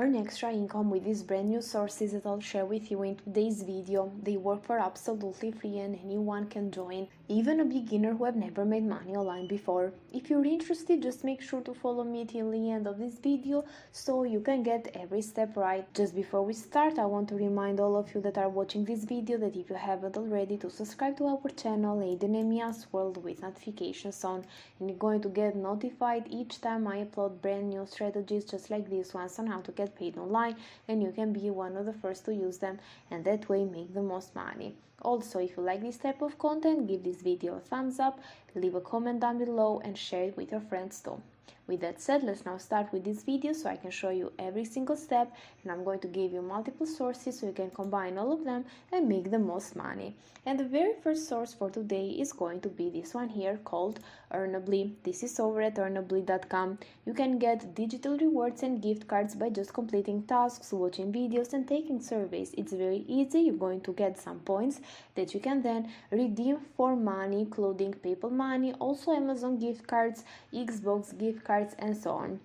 Earn extra income with these brand new sources that I'll share with you in today's video. They work for absolutely free and anyone can join, even a beginner who have never made money online before. If you're interested, just make sure to follow me till the end of this video so you can get every step right. Just before we start, I want to remind all of you that are watching this video that if you haven't already, to subscribe to our channel Aiden and Mia's World with notifications on, and you're going to get notified each time I upload brand new strategies just like this ones on how to get paid online, and you can be one of the first to use them and that way make the most money. Also, if you like this type of content, give this video a thumbs up, leave a comment down below and share it with your friends too. With that said, let's now start with this video so I can show you every single step, and I'm going to give you multiple sources so you can combine all of them and make the most money. And the very first source for today is going to be this one here called Earnably. This is over at earnably.com. You can get digital rewards and gift cards by just completing tasks, watching videos and taking surveys. It's very easy. You're going to get some points that you can then redeem for money, including PayPal money, also Amazon gift cards, Xbox gift cards and so on.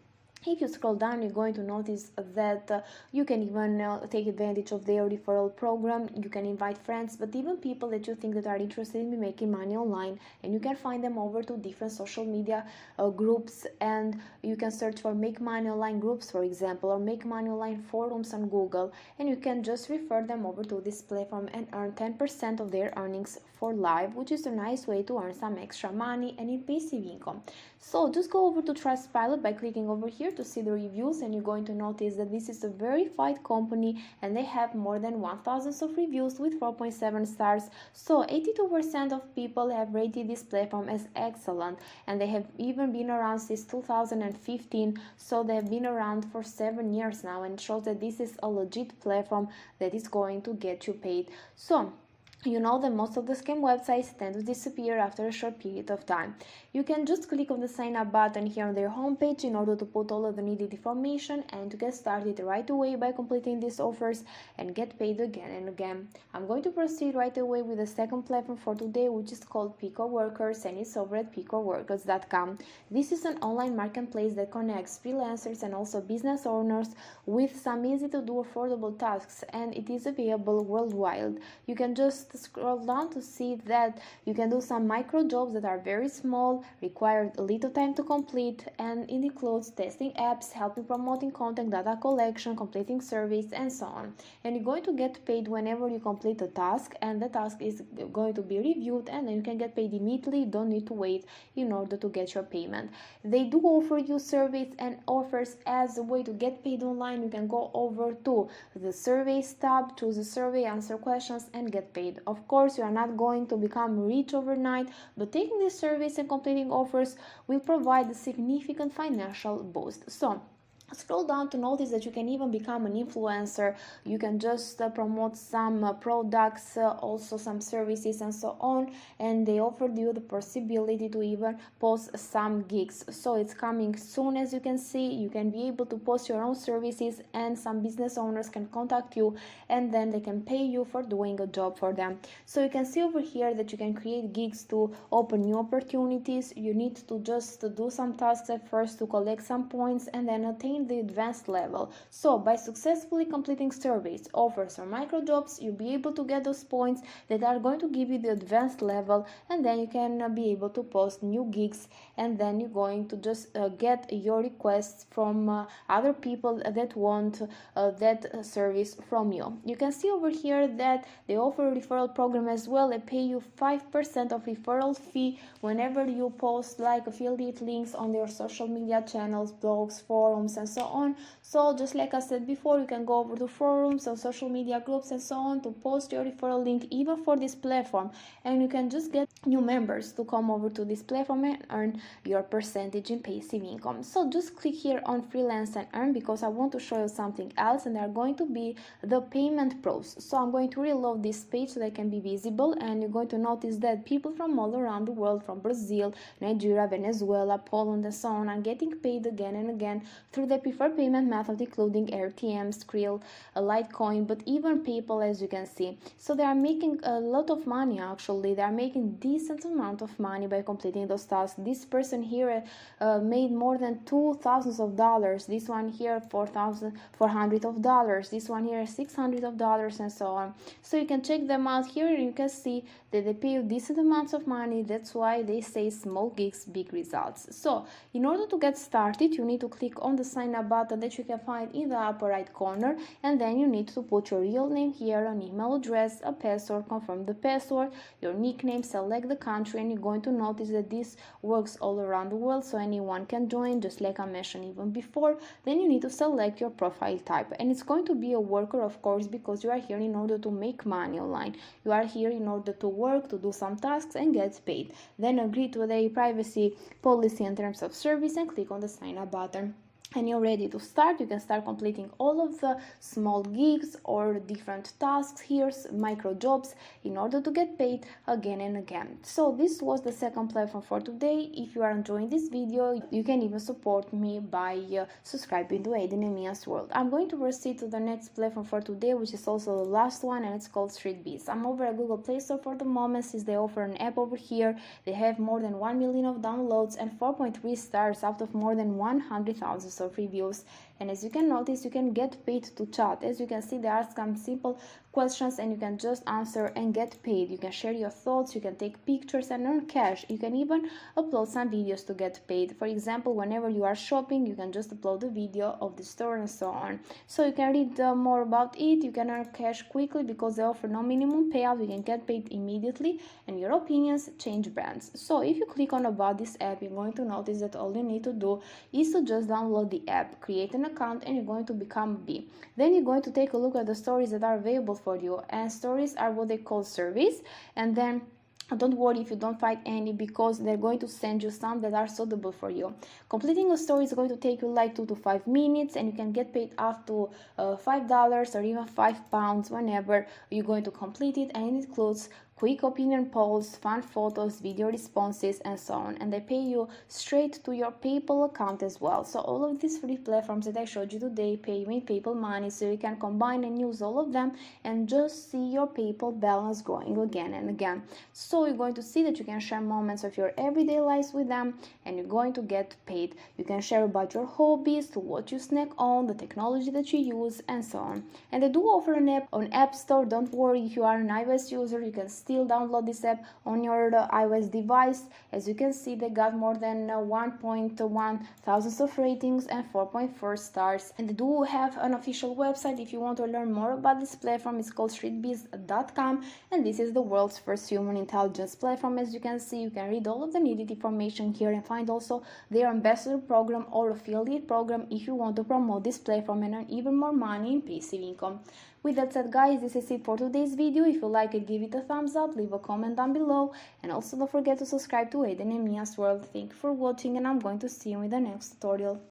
If you scroll down, you're going to notice that you can even take advantage of their referral program. You can invite friends, but even people that you think that are interested in making money online, and you can find them over to different social media groups, and you can search for make money online groups, for example, or make money online forums on Google, and you can just refer them over to this platform and earn 10% of their earnings for live, which is a nice way to earn some extra money and in passive income. So just go over to Trustpilot by clicking over here to see the reviews, and you're going to notice that this is a verified company and they have more than 1,000 of reviews with 4.7 stars. So 82% of people have rated this platform as excellent, and they have even been around since 2015, so they have been around for 7 years now, and shows that this is a legit platform that is going to get you paid. So you know that most of the scam websites tend to disappear after a short period of time. You can just click on the sign up button here on their homepage in order to put all of the needed information and to get started right away by completing these offers and get paid again and again. I'm going to proceed right away with the second platform for today, which is called Picoworkers, and it's over at picoworkers.com. This is an online marketplace that connects freelancers and also business owners with some easy to do affordable tasks, and it is available worldwide. You can just scroll down to see that you can do some micro jobs that are very small, require a little time to complete, and it includes testing apps, helping promoting content, data collection, completing surveys and so on. And you're going to get paid whenever you complete a task, and the task is going to be reviewed, and then you can get paid immediately. You don't need to wait in order to get your payment. They do offer you surveys and offers as a way to get paid online. You can go over to the surveys tab, choose a survey, answer questions and get paid. Of course, you are not going to become rich overnight, but taking these surveys and completing offers will provide a significant financial boost. So scroll down to notice that you can even become an influencer. You can just promote some products, also some services and so on, and they offered you the possibility to even post some gigs. So it's coming soon. As you can see, you can be able to post your own services, and some business owners can contact you and then they can pay you for doing a job for them. So you can see over here that you can create gigs to open new opportunities. You need to just do some tasks at first to collect some points and then attain the advanced level. So by successfully completing surveys, offers or micro jobs, you'll be able to get those points that are going to give you the advanced level, and then you can be able to post new gigs, and then you're going to just get your requests from other people that want that service from you. You can see over here that they offer a referral program as well. They pay you 5% of referral fee whenever you post like affiliate links on their social media channels, blogs, forums and so on. So just like I said before, you can go over to forums or social media groups and so on to post your referral link even for this platform, and you can just get new members to come over to this platform and earn your percentage in passive income. So just click here on freelance and earn, because I want to show you something else, and they are going to be the payment pros. So I'm going to reload this page so they can be visible, and you're going to notice that people from all around the world, from Brazil, Nigeria, Venezuela, Poland and so on, are getting paid again and again through their preferred payment method, including RTM, Skrill, Litecoin, but even PayPal, as you can see. So they are making a lot of money. Actually, they are making decent amount of money by completing those tasks. This person here made more than $2,000. This one here $400. This one here $600, and so on. So you can check them out here, and you can see that they pay you decent amounts of money. That's why they say small gigs, big results. So in order to get started, you need to click on the sign up button that you can find in the upper right corner, and then you need to put your real name here, an email address, a password, confirm the password, your nickname, select the country, and you're going to notice that this works all around the world, so anyone can join, just like I mentioned even before. Then you need to select your profile type, and it's going to be a worker, of course, because you are here in order to make money online. You are here in order to work, to do some tasks and get paid. Then agree to the privacy policy and terms of service and click on the sign up button. And you're ready to start. You can start completing all of the small gigs or different tasks here, micro jobs, in order to get paid again and again. So this was the second platform for today. If you are enjoying this video, you can even support me by subscribing to Aiden and Mia's World. I'm going to proceed to the next platform for today, which is also the last one, and it's called Streetbees. I'm over at Google Play Store for the moment, since they offer an app over here. They have more than 1 million of downloads and 4.3 stars out of more than 100,000 reviews. And as you can notice, you can get paid to chat. As you can see, there are some simple questions and you can just answer and get paid. You can share your thoughts, you can take pictures and earn cash. You can even upload some videos to get paid. For example, whenever you are shopping, you can just upload a video of the store and so on. So you can read more about it. You can earn cash quickly because they offer no minimum payout. You can get paid immediately, and your opinions change brands. So if you click on about this app, you're going to notice that all you need to do is to just download the app, create an account, and you're going to become a bee. Then you're going to take a look at the stories that are available for you, and stories are what they call surveys. And then don't worry if you don't find any, because they're going to send you some that are suitable for you. Completing a story is going to take you like 2 to 5 minutes, and you can get paid up to $5 or even £5 whenever you're going to complete it, and it includes quick opinion polls, fun photos, video responses, and so on. And they pay you straight to your PayPal account as well. So all of these free platforms that I showed you today pay you in PayPal money, so you can combine and use all of them and just see your PayPal balance growing again and again. So you're going to see that you can share moments of your everyday lives with them, and you're going to get paid. You can share about your hobbies, to what you snack on, the technology that you use, and so on. And they do offer an app on App Store. Don't worry if you are an iOS user, you can still download this app on your iOS device. As you can see, they got more than 1.1 thousands of ratings and 4.4 stars. And they do have an official website. If you want to learn more about this platform, it's called streetbees.com, and this is the world's first human intelligence platform. As you can see, you can read all of the needed information here and find also their ambassador program or affiliate program if you want to promote this platform and earn even more money in passive income. With that said, guys, this is it for today's video. If you like it, give it a thumbs up, leave a comment down below, and also don't forget to subscribe to Aiden and Mia's World. Thank you for watching, and I'm going to see you in the next tutorial.